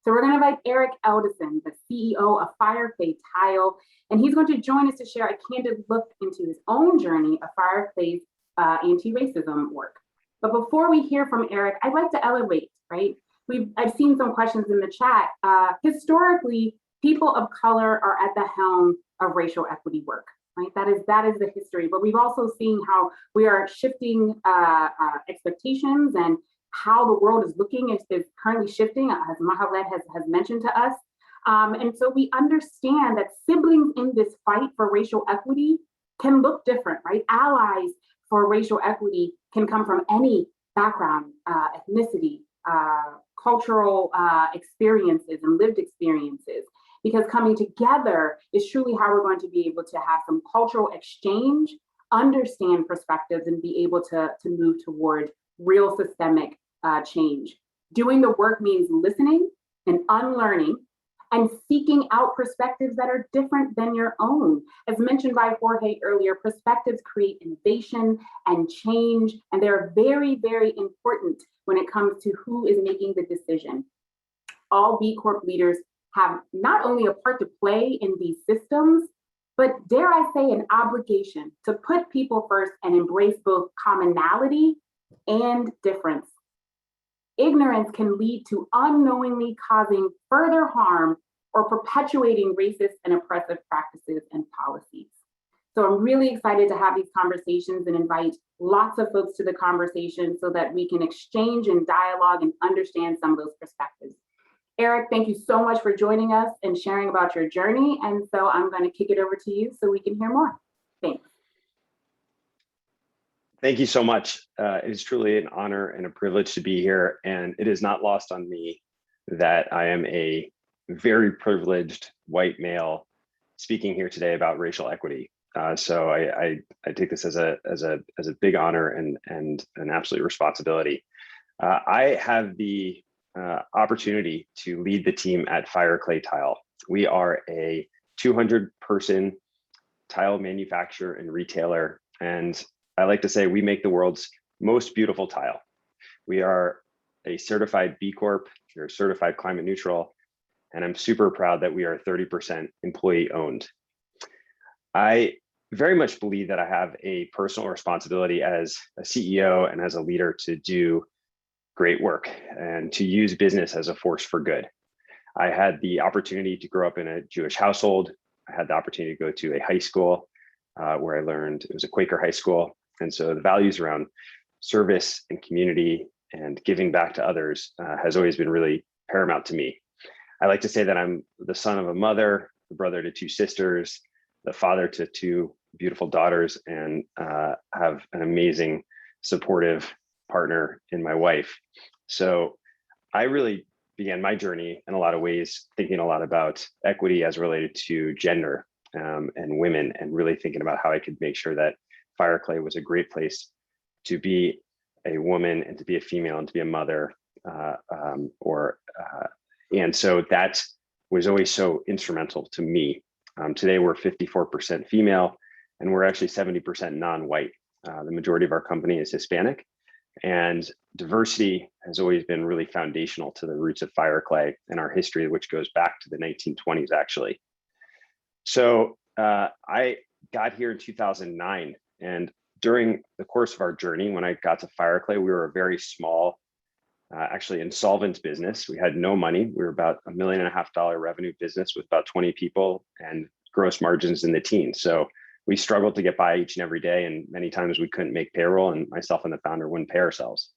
Speaker 1: So we're going to invite Eric Edelson, the CEO of Fireclay Tile, and he's going to join us to share a candid look into his own journey of Fireclay's anti-racism work. But before we hear from Eric, I'd like to elevate, right? I've seen some questions in the chat. Historically, people of color are at the helm of racial equity work, right? That is the history. But we've also seen how we are shifting expectations and how the world is looking is currently shifting, as Mahlet has mentioned to us. And so we understand that siblings in this fight for racial equity can look different, right? Allies for racial equity can come from any background, ethnicity, cultural experiences and lived experiences, because coming together is truly how we're going to be able to have some cultural exchange, understand perspectives, and be able to move toward real systemic change. Doing the work means listening and unlearning and seeking out perspectives that are different than your own. As mentioned by Jorge earlier, perspectives create innovation and change, and they're very, very important when it comes to who is making the decision. All B Corp leaders have not only a part to play in these systems, but dare I say, an obligation to put people first and embrace both commonality and difference. Ignorance can lead to unknowingly causing further harm or perpetuating racist and oppressive practices and policies. So I'm really excited to have these conversations and invite lots of folks to the conversation so that we can exchange and dialogue and understand some of those perspectives. Eric, thank you so much for joining us and sharing about your journey. And so I'm going to kick it over to you so we can hear more. Thanks.
Speaker 7: Thank you so much. It is truly an honor and a privilege to be here. And it is not lost on me that I am a very privileged white male speaking here today about racial equity. So I take this as a big honor and an absolute responsibility. I have the opportunity to lead the team at Fireclay Tile. We are a 200-person tile manufacturer and retailer, and I like to say we make the world's most beautiful tile. We are a certified B Corp, we're certified climate neutral, and I'm super proud that we are 30% employee owned. I very much believe that I have a personal responsibility as a CEO and as a leader to do great work and to use business as a force for good. I had the opportunity to grow up in a Jewish household. I had the opportunity to go to a high school where I learned, it was a Quaker high school. And so the values around service and community and giving back to others has always been really paramount to me. I like to say that I'm the son of a mother, the brother to 2 sisters, the father to 2 beautiful daughters, and have an amazing supportive partner in my wife. So I really began my journey in a lot of ways, thinking a lot about equity as related to gender and women, and really thinking about how I could make sure that Fireclay was a great place to be a woman and to be a female and to be a mother. And so that was always so instrumental to me. Today we're 54% female, and we're actually 70% non-white. The majority of our company is Hispanic, and diversity has always been really foundational to the roots of Fireclay and our history, which goes back to the 1920s, actually. So I got here in 2009, and during the course of our journey, when I got to Fireclay, we were a very small, actually insolvent business. We had no money. We were about $1.5 million revenue business with about 20 people and gross margins in the teens. So we struggled to get by each and every day, and many times we couldn't make payroll, and myself and the founder wouldn't pay ourselves.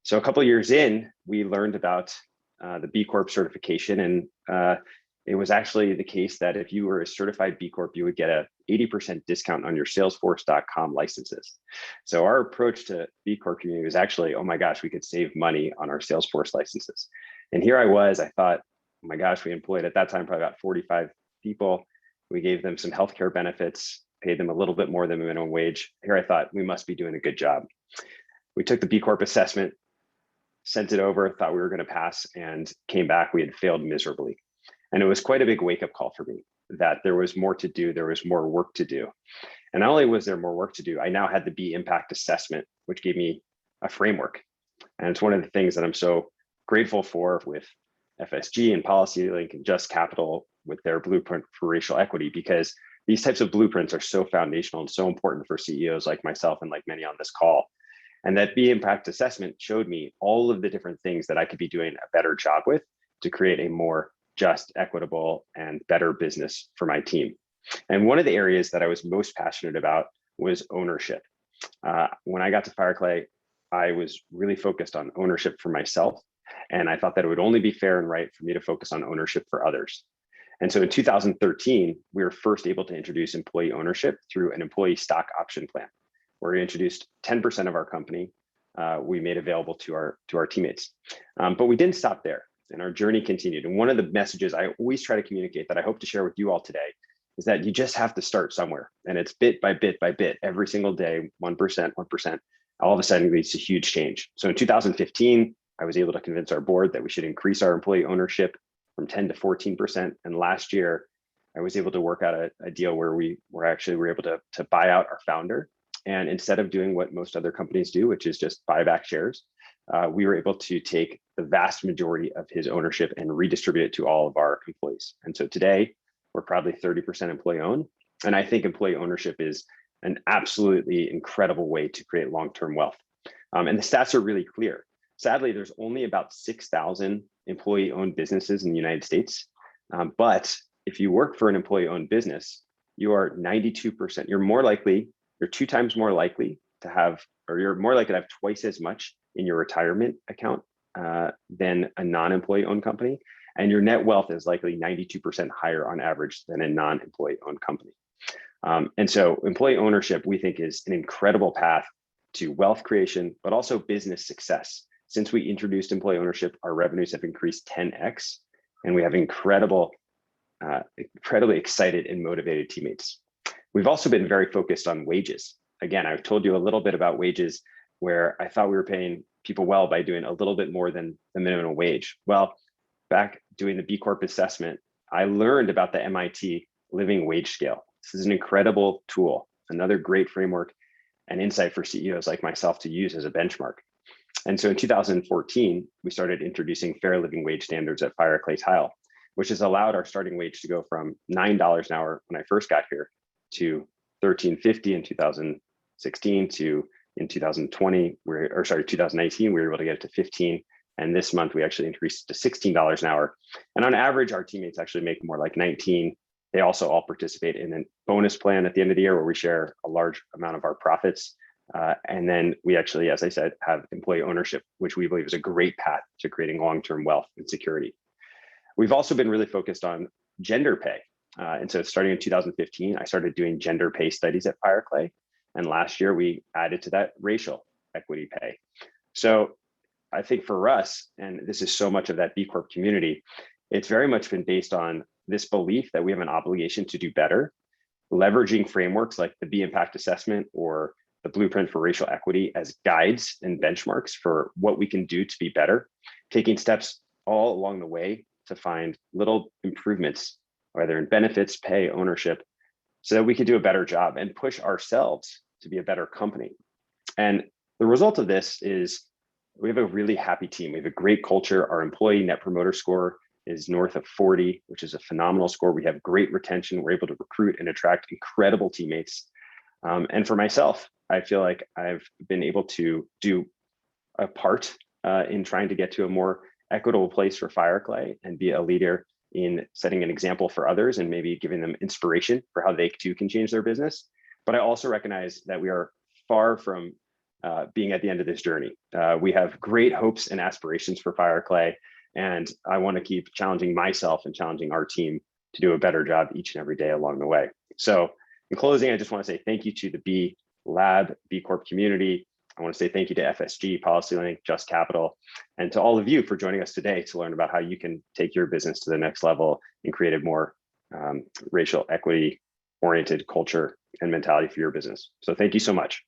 Speaker 7: So a couple of years in, we learned about the B Corp certification, and it was actually the case that if you were a certified B Corp, you would get a 80% discount on your Salesforce.com licenses. So our approach to B Corp community was actually, oh my gosh, we could save money on our Salesforce licenses. And here I was, I thought, oh my gosh, we employed at that time probably about 45 people. We gave them some healthcare benefits, paid them a little bit more than minimum wage. Here I thought we must be doing a good job. We took the B Corp assessment, sent it over, thought we were going to pass, and came back, we had failed miserably. And it was quite a big wake-up call for me that there was more to do, there was more work to do. And not only was there more work to do, I now had the B Impact Assessment, which gave me a framework. And it's one of the things that I'm so grateful for with FSG and PolicyLink and Just Capital with their blueprint for racial equity, because these types of blueprints are so foundational and so important for CEOs like myself and like many on this call. And that B Impact Assessment showed me all of the different things that I could be doing a better job with to create a more just, equitable, and better business for my team. And one of the areas that I was most passionate about was ownership. When I got to Fireclay, I was really focused on ownership for myself. And I thought that it would only be fair and right for me to focus on ownership for others. And so in 2013, we were first able to introduce employee ownership through an employee stock option plan, where we introduced 10% of our company we made available to our teammates. But we didn't stop there, and our journey continued. And one of the messages I always try to communicate that I hope to share with you all today is that you just have to start somewhere. And it's bit by bit by bit, every single day, 1%, all of a sudden leads to huge change. So in 2015, I was able to convince our board that we should increase our employee ownership from 10 to 14%. And last year, I was able to work out a deal where we were able to buy out our founder. And instead of doing what most other companies do, which is just buy back shares, we were able to take the vast majority of his ownership and redistribute it to all of our employees. And so today, we're probably 30% employee owned. And I think employee ownership is an absolutely incredible way to create long-term wealth. And the stats are really clear. Sadly, there's only about 6,000 employee-owned businesses in the United States. But if you work for an employee-owned business, you are 92%. You're 2 times more likely to have, or you're more likely to have twice as much in your retirement account than a non-employee owned company. And your net wealth is likely 92% higher on average than a non-employee owned company. And so employee ownership, we think, is an incredible path to wealth creation, but also business success. Since we introduced employee ownership, our revenues have increased 10x, and we have incredibly excited and motivated teammates. We've also been very focused on wages. Again, I've told you a little bit about wages, where I thought we were paying people well by doing a little bit more than the minimum wage. Well, back doing the B Corp assessment, I learned about the MIT living wage scale. This is an incredible tool, another great framework and insight for CEOs like myself to use as a benchmark. And so in 2014, we started introducing fair living wage standards at Fireclay Tile, which has allowed our starting wage to go from $9 an hour when I first got here to $13.50 in 2016 to in 2019, we were able to get it to 15. And this month we actually increased to $16 an hour. And on average, our teammates actually make more like 19. They also all participate in a bonus plan at the end of the year where we share a large amount of our profits. And then we actually, as I said, have employee ownership, which we believe is a great path to creating long-term wealth and security. We've also been really focused on gender pay. And so starting in 2015, I started doing gender pay studies at Fireclay. And last year we added to that racial equity pay. So I think for us, and this is so much of that B Corp community, it's very much been based on this belief that we have an obligation to do better, leveraging frameworks like the B Impact Assessment or the Blueprint for Racial Equity as guides and benchmarks for what we can do to be better, taking steps all along the way to find little improvements, whether in benefits, pay, ownership, so that we can do a better job and push ourselves to be a better company. And the result of this is we have a really happy team. We have a great culture. Our employee net promoter score is north of 40, which is a phenomenal score. We have great retention. We're able to recruit and attract incredible teammates. And for myself, I feel like I've been able to do a part in trying to get to a more equitable place for Fireclay and be a leader in setting an example for others and maybe giving them inspiration for how they too can change their business. But I also recognize that we are far from being at the end of this journey. We have great hopes and aspirations for Fireclay, and I want to keep challenging myself and challenging our team to do a better job each and every day along the way. So in closing, I just want to say thank you to the B Lab B Corp community. I want to say thank you to FSG, PolicyLink, Just Capital, and to all of you for joining us today to learn about how you can take your business to the next level and create a more racial equity oriented culture and mentality for your business. So thank you so much.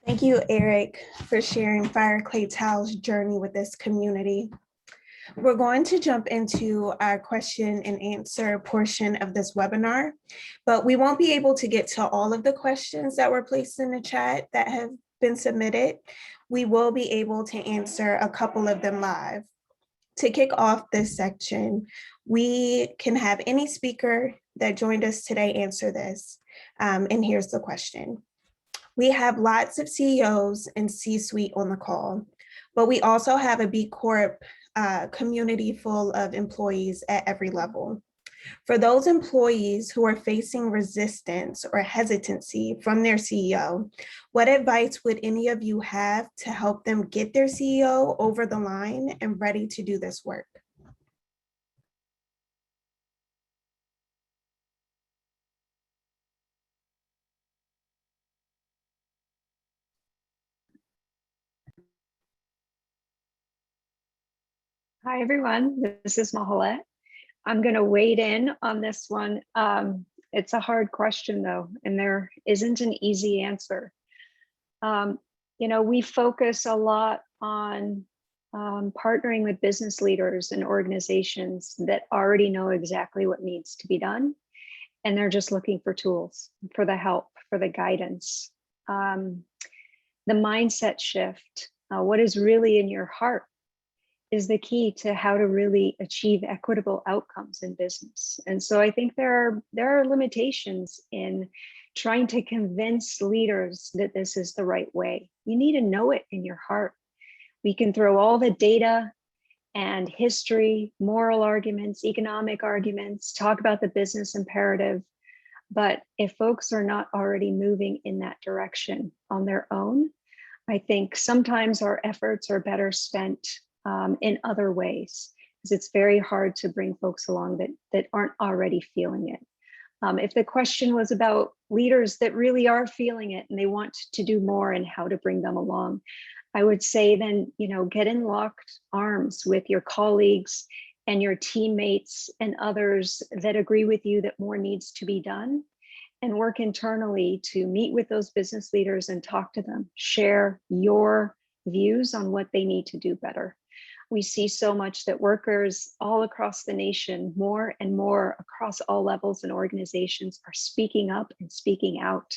Speaker 2: Thank you, Eric, for sharing Fireclay Tile's journey with this community. We're going to jump into our question and answer portion of this webinar, but we won't be able to get to all of the questions that were placed in the chat that have been submitted. We will be able to answer a couple of them live. To kick off this section, we can have any speaker that joined us today answer this. And here's the question. We have lots of CEOs and C-suite on the call, but we also have a B Corp community full of employees at every level. For those employees who are facing resistance or hesitancy from their CEO, what advice would any of you have to help them get their CEO over the line and ready to do this work?
Speaker 4: Hi, everyone. This is Mahlet. I'm going to wade in on this one. It's a hard question, though, and there isn't an easy answer. We focus a lot on partnering with business leaders and organizations that already know exactly what needs to be done. And they're just looking for tools, for the help, for the guidance. The mindset shift, what is really in your heart, is the key to how to really achieve equitable outcomes in business. And so I think there are limitations in trying to convince leaders that this is the right way. You need to know it in your heart. We can throw all the data and history, moral arguments, economic arguments, talk about the business imperative. But if folks are not already moving in that direction on their own, I think sometimes our efforts are better spent in other ways, because it's very hard to bring folks along that aren't already feeling it. If the question was about leaders that really are feeling it and they want to do more and how to bring them along, I would say then, get in locked arms with your colleagues and your teammates and others that agree with you that more needs to be done, and work internally to meet with those business leaders and talk to them, share your views on what they need to do better. We see so much that workers all across the nation, more and more across all levels and organizations, are speaking up and speaking out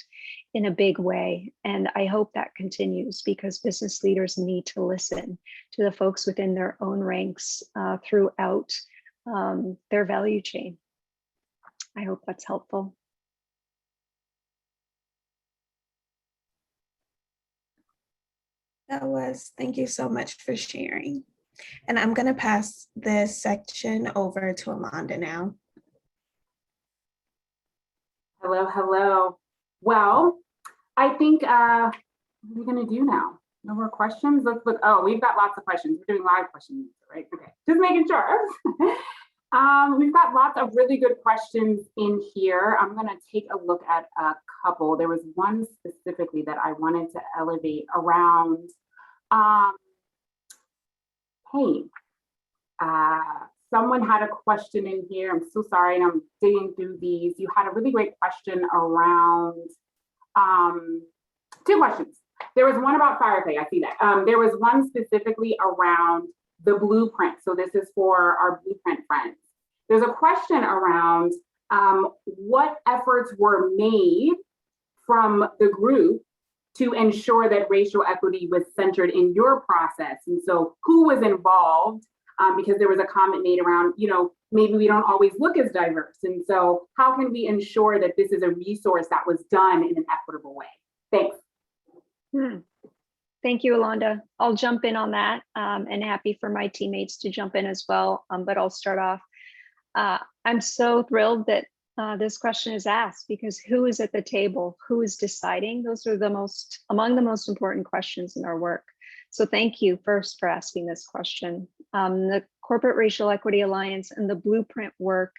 Speaker 4: in a big way. And I hope that continues, because business leaders need to listen to the folks within their own ranks throughout their value chain. I hope that's helpful.
Speaker 2: That was, thank you so much for sharing. And I'm going to pass this section over to Ellonda now.
Speaker 1: Hello. Well, I think what are we going to do now? No more questions? Let's look. Oh, we've got lots of questions. We're doing live questions, right? Okay, just making sure. We've got lots of really good questions in here. I'm going to take a look at a couple. There was one specifically that I wanted to elevate around. Hey, someone had a question in here. I'm so sorry, and I'm digging through these. You had a really great question around, two questions. There was one about Fireclay, I see that. There was one specifically around the blueprint. So this is for our blueprint friends. There's a question around what efforts were made from the group to ensure that racial equity was centered in your process. And so who was involved? Because there was a comment made around, maybe we don't always look as diverse. And so how can we ensure that this is a resource that was done in an equitable way? Thanks.
Speaker 4: Thank you, Ellonda. I'll jump in on that, and happy for my teammates to jump in as well. But I'll start off. I'm so thrilled that this question is asked, because who is at the table? Who is deciding? Those are among the most important questions in our work. So thank you first for asking this question. The Corporate Racial Equity Alliance and the Blueprint work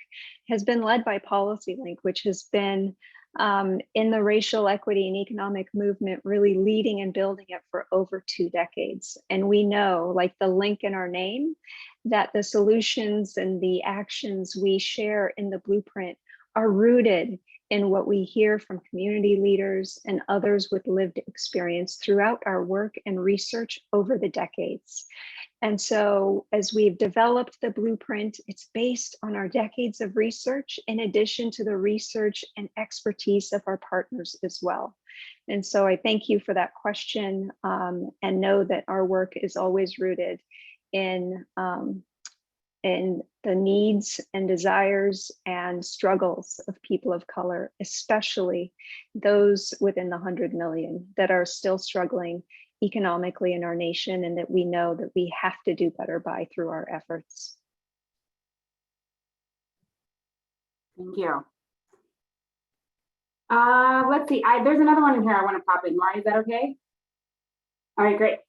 Speaker 4: has been led by PolicyLink, which has been in the racial equity and economic movement, really leading and building it for over 2 decades. And we know, like the link in our name, that the solutions and the actions we share in the Blueprint are rooted in what we hear from community leaders and others with lived experience throughout our work and research over the decades. And so as we've developed the Blueprint, it's based on our decades of research, in addition to the research and expertise of our partners as well. And so I thank you for that question, and know that our work is always rooted in the needs and desires and struggles of people of color, especially those within the 100 million that are still struggling economically in our nation, and that we know that we have to do better by through our efforts.
Speaker 1: Thank you. Let's see, there's another one in here I want to pop in. Mari, is that okay? All right, great.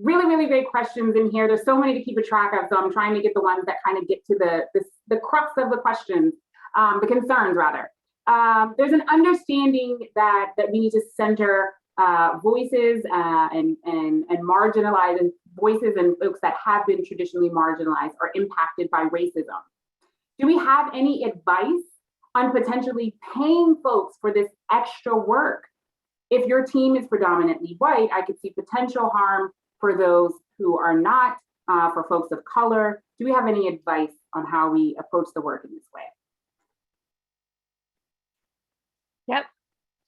Speaker 1: Really, really great questions in here. There's so many to keep a track of, so I'm trying to get the ones that kind of get to the crux of the questions, the concerns rather. There's an understanding that we need to center voices and marginalized voices and folks that have been traditionally marginalized are impacted by racism. Do we have any advice on potentially paying folks for this extra work? If your team is predominantly white, I could see potential harm for those who are not, for folks of color. Do we have any advice on how we approach the work in this way?
Speaker 4: Yep.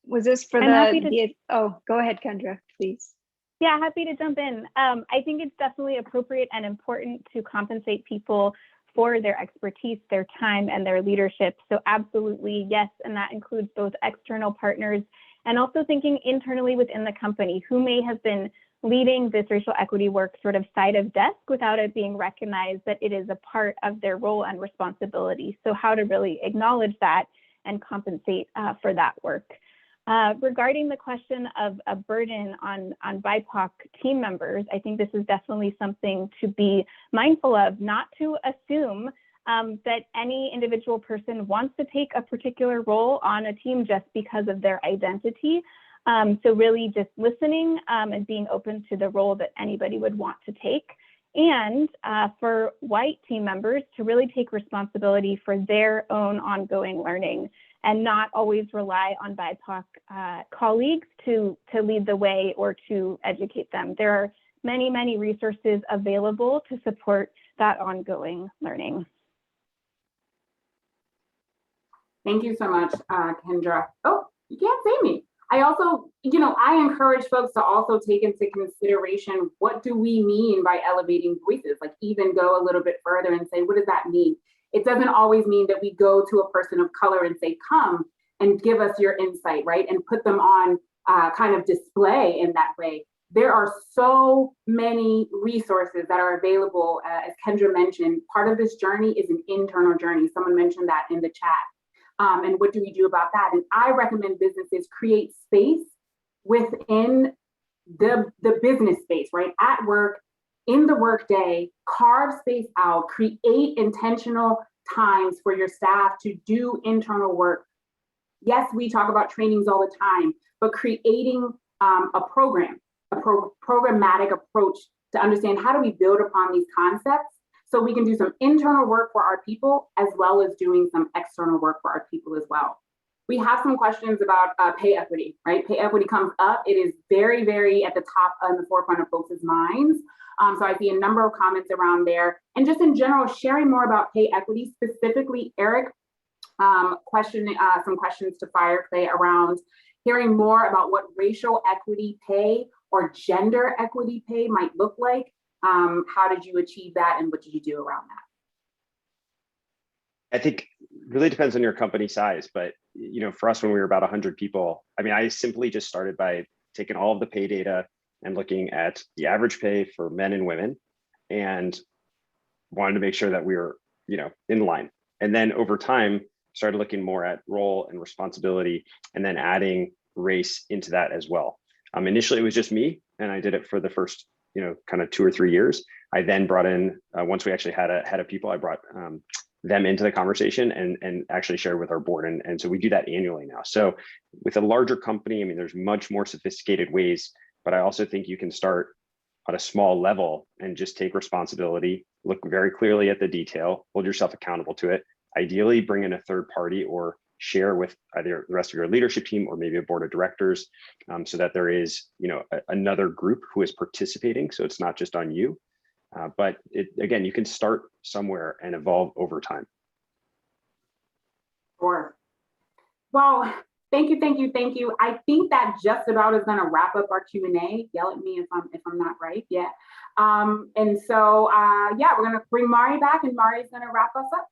Speaker 4: Was this for oh, go ahead, Kendra, please.
Speaker 6: Yeah, happy to jump in. I think it's definitely appropriate and important to compensate people for their expertise, their time, and their leadership. So absolutely, yes, and that includes both external partners and also thinking internally within the company who may have been leading this racial equity work sort of side of desk without it being recognized that it is a part of their role and responsibility. So how to really acknowledge that and compensate for that work. Regarding the question of a burden on BIPOC team members, I think this is definitely something to be mindful of, not to assume that any individual person wants to take a particular role on a team just because of their identity. So really just listening and being open to the role that anybody would want to take. And for white team members to really take responsibility for their own ongoing learning and not always rely on BIPOC colleagues to lead the way or to educate them. There are many, many resources available to support that ongoing learning.
Speaker 1: Thank you so much, Kendra. Oh, you can't see me. I also, I encourage folks to also take into consideration, what do we mean by elevating voices? Like even go a little bit further and say, what does that mean? It doesn't always mean that we go to a person of color and say, come and give us your insight, right? And put them on kind of display in that way. There are so many resources that are available. As Kendra mentioned, part of this journey is an internal journey. Someone mentioned that in the chat. And what do we do about that? And I recommend businesses create space within the business space, right? At work, in the workday, carve space out, create intentional times for your staff to do internal work. Yes, we talk about trainings all the time, but creating a programmatic approach to understand how do we build upon these concepts so we can do some internal work for our people as well as doing some external work for our people as well. We have some questions about pay equity, right? Pay equity comes up. It is very, very at the top and the forefront of folks' minds. So I see a number of comments around there. And just in general, sharing more about pay equity, specifically Eric, some questions to Fireclay around hearing more about what racial equity pay or gender equity pay might look like. How did you achieve that and what did you do around that?
Speaker 7: I think it really depends on your company size, but for us, when we were about 100 people, I simply just started by taking all of the pay data and looking at the average pay for men and women and wanted to make sure that we were, in line. And then over time, started looking more at role and responsibility and then adding race into that as well. Initially, it was just me and I did it for the first, kind of 2 or 3 years. I then brought in, once we actually had a head of people, I brought them into the conversation and actually shared with our board. And so we do that annually now. So with a larger company, there's much more sophisticated ways, but I also think you can start at a small level and just take responsibility, look very clearly at the detail, hold yourself accountable to it. Ideally, bring in a third party or share with either the rest of your leadership team or maybe a board of directors so that there is, another group who is participating. So it's not just on you. But again, you can start somewhere and evolve over time.
Speaker 1: Sure. Well, thank you. I think that just about is going to wrap up our Q&A. Yell at me if I'm not right. Yeah. And so, we're going to bring Mari back and Mari's going to wrap us up.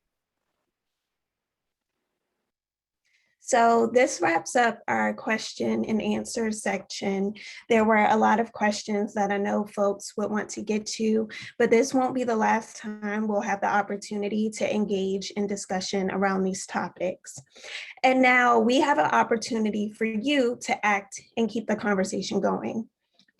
Speaker 2: So this wraps up our question and answer section. There were a lot of questions that I know folks would want to get to, but this won't be the last time we'll have the opportunity to engage in discussion around these topics. And now we have an opportunity for you to act and keep the conversation going.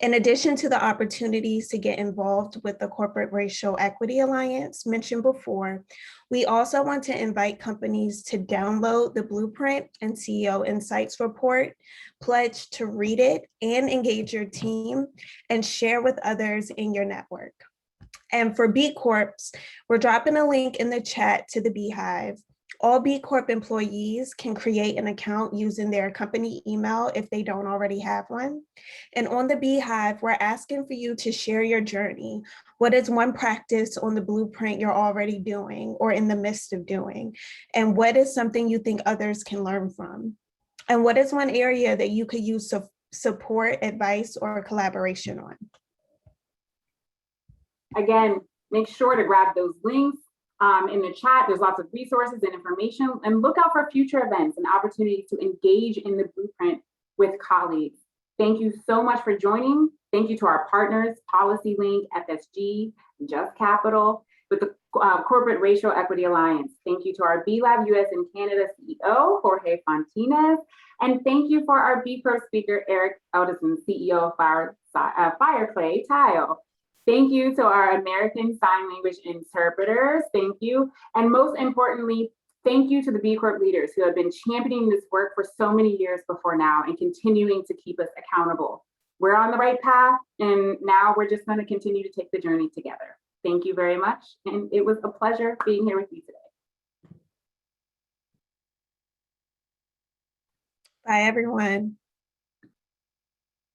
Speaker 2: In addition to the opportunities to get involved with the Corporate Racial Equity Alliance mentioned before, we also want to invite companies to download the Blueprint and CEO Insights report, pledge to read it and engage your team, and share with others in your network. And for B Corps, we're dropping a link in the chat to the Beehive. All B Corp employees can create an account using their company email if they don't already have one. And on the Beehive, we're asking for you to share your journey. What is one practice on the blueprint you're already doing or in the midst of doing? And what is something you think others can learn from? And what is one area that you could use support, advice, or collaboration on?
Speaker 1: Again, make sure to grab those links. In the chat, there's lots of resources and information, and look out for future events and opportunities to engage in the blueprint with colleagues. Thank you so much for joining. Thank you to our partners, PolicyLink, FSG, Just Capital, with the Corporate Racial Equity Alliance. Thank you to our BLab US and Canada CEO, Jorge Fontanez, and thank you for our B Corp speaker, Edelson, CEO of Fireclay Tile. Thank you to our American Sign Language interpreters. Thank you. And most importantly, thank you to the B Corp leaders who have been championing this work for so many years before now and continuing to keep us accountable. We're on the right path, and now we're just going to continue to take the journey together. Thank you very much. And it was a pleasure being here with you today.
Speaker 2: Bye, everyone.